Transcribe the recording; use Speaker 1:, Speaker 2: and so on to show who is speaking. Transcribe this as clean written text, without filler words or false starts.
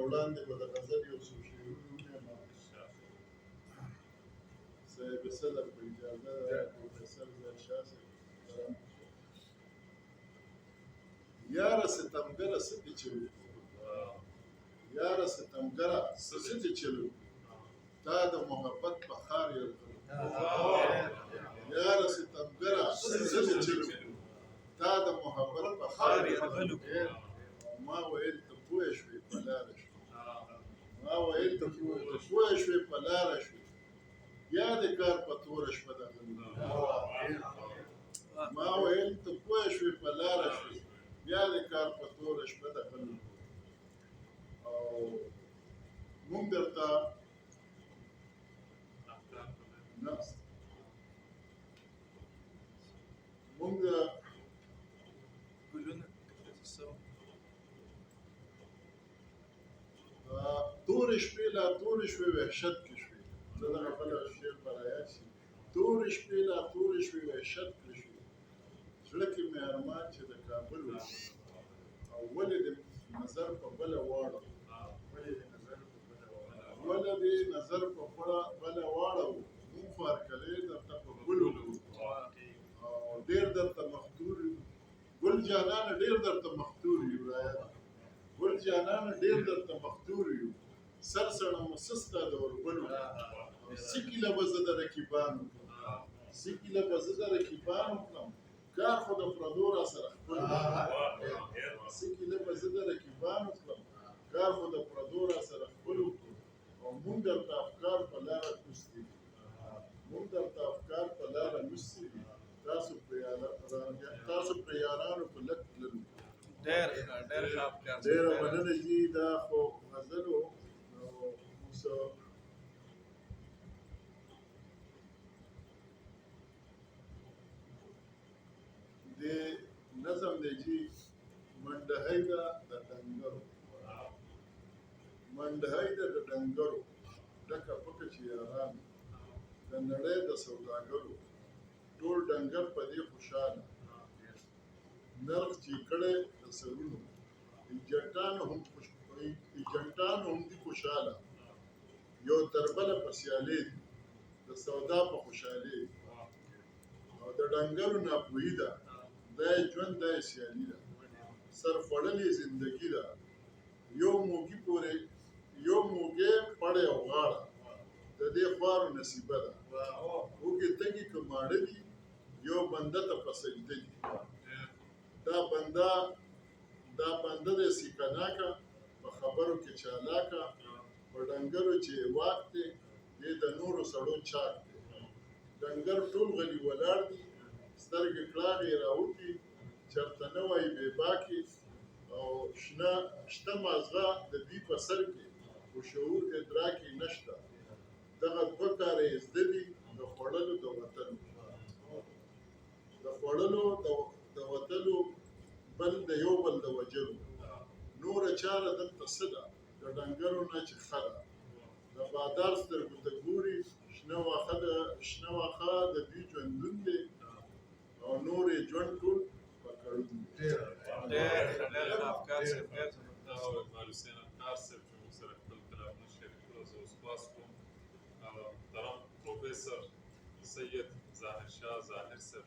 Speaker 1: وړاندې به د غزل یو څو شعرونه ووایم. صاحب صدر په اجازه پروفیسر ظاهر شاه صاحب یاره ستمګره څه دې چلو یاره ستمګره څه دې چلو تا د محبت په خار یرغلو یاره ستمګره څه دې چلو تا د محبت په خار یرغلو ما ویل ته پوه شوې په لاره شوې ما ویل ته پوه شوې په لاره شوې یا د کار په توره شپه دغلو ما ویل ته پوه شوې په لاره شوې بیا د کار په توره شپه دغلو او موږ درته موږ تورې شپې لا تورې شوې وحشت کې شوې زه دغه بل شعر به رایاد شي تورې شپې لا تورې شوې وحشت کې شوې زړه کې مې ارمان چې د کابل و او ولې د نظر په بله واړو ولې دې نظر په بله واړو مونږ فارکلې درته په ګلو او ډېر درته مختور یو ګل جانانه ډېر درته مختور یو رایاد ګل جانانه ډېر درته مختور یو سر سړم سستا د ورغلو سکیله به زه د رقیبانو کړم سکیله به زه د رقیبانو کړم کار خو د پردو را سره خپل سکیله به زه د رقیبانو کړم کار خو د پردو را سره خپل وکړو او مونږ درته افکار په لاره لوستي دي مونږ درته افکار په لاره لوستي دي تاسو پرې یارانو په لټ تللو ډېره مننه جي دا خو غزل و د نظم دی جی منډهی ده د ډنګرو منډهی ده د ډنګرو ډکه پکه چې یاران د نړۍ د سوداګرو ټول ډنګر په دې خوشحاله نرخ چې کړی د سرونو ایجنټانو هم دي خوشحاله یو تر بله په سیالۍ دي د سودا په خوشحالۍ او د ډنګرو ناپوهي ده دا یې ژوند دا یې سیالي ده سر خوړلې زندګي ده یو موږي پړی او غاړه د دې خوارو نصیبه ده وږې تږي که ماړه دي یو بنده ته په سجده دي دا بنده دی سیکناکه په خبرو کې چالاکه په ډنګرو چې واک دی دی د نورو سړو چاک دی ډنګر ټول غلي ولاړ دي سترګې کلاغې راوکي چرته نه وایي بې باکې او شته مازغه د دوی په سر کې خو شعور ادراک یې نشته دغه دوه کاره یې زده دي د خوړلو د وتلو د وتلو بل د یو بل د وجلو نوره چاره دلته څه ده د ډنګرو نه چې ښه ده د بادار سترګو ته ګوري شنه واښه د دوی ژوندون دی او نور یې ژوند ټول په کړون دی
Speaker 2: ډېر افکار صاحب دا اقبال حسین افکار صاحب چې موږ سره خپل کلامونه شریک کړل زه اوس خلاص کوم محترم پروفیسر سید ظاهر شاه ظاهر صاحب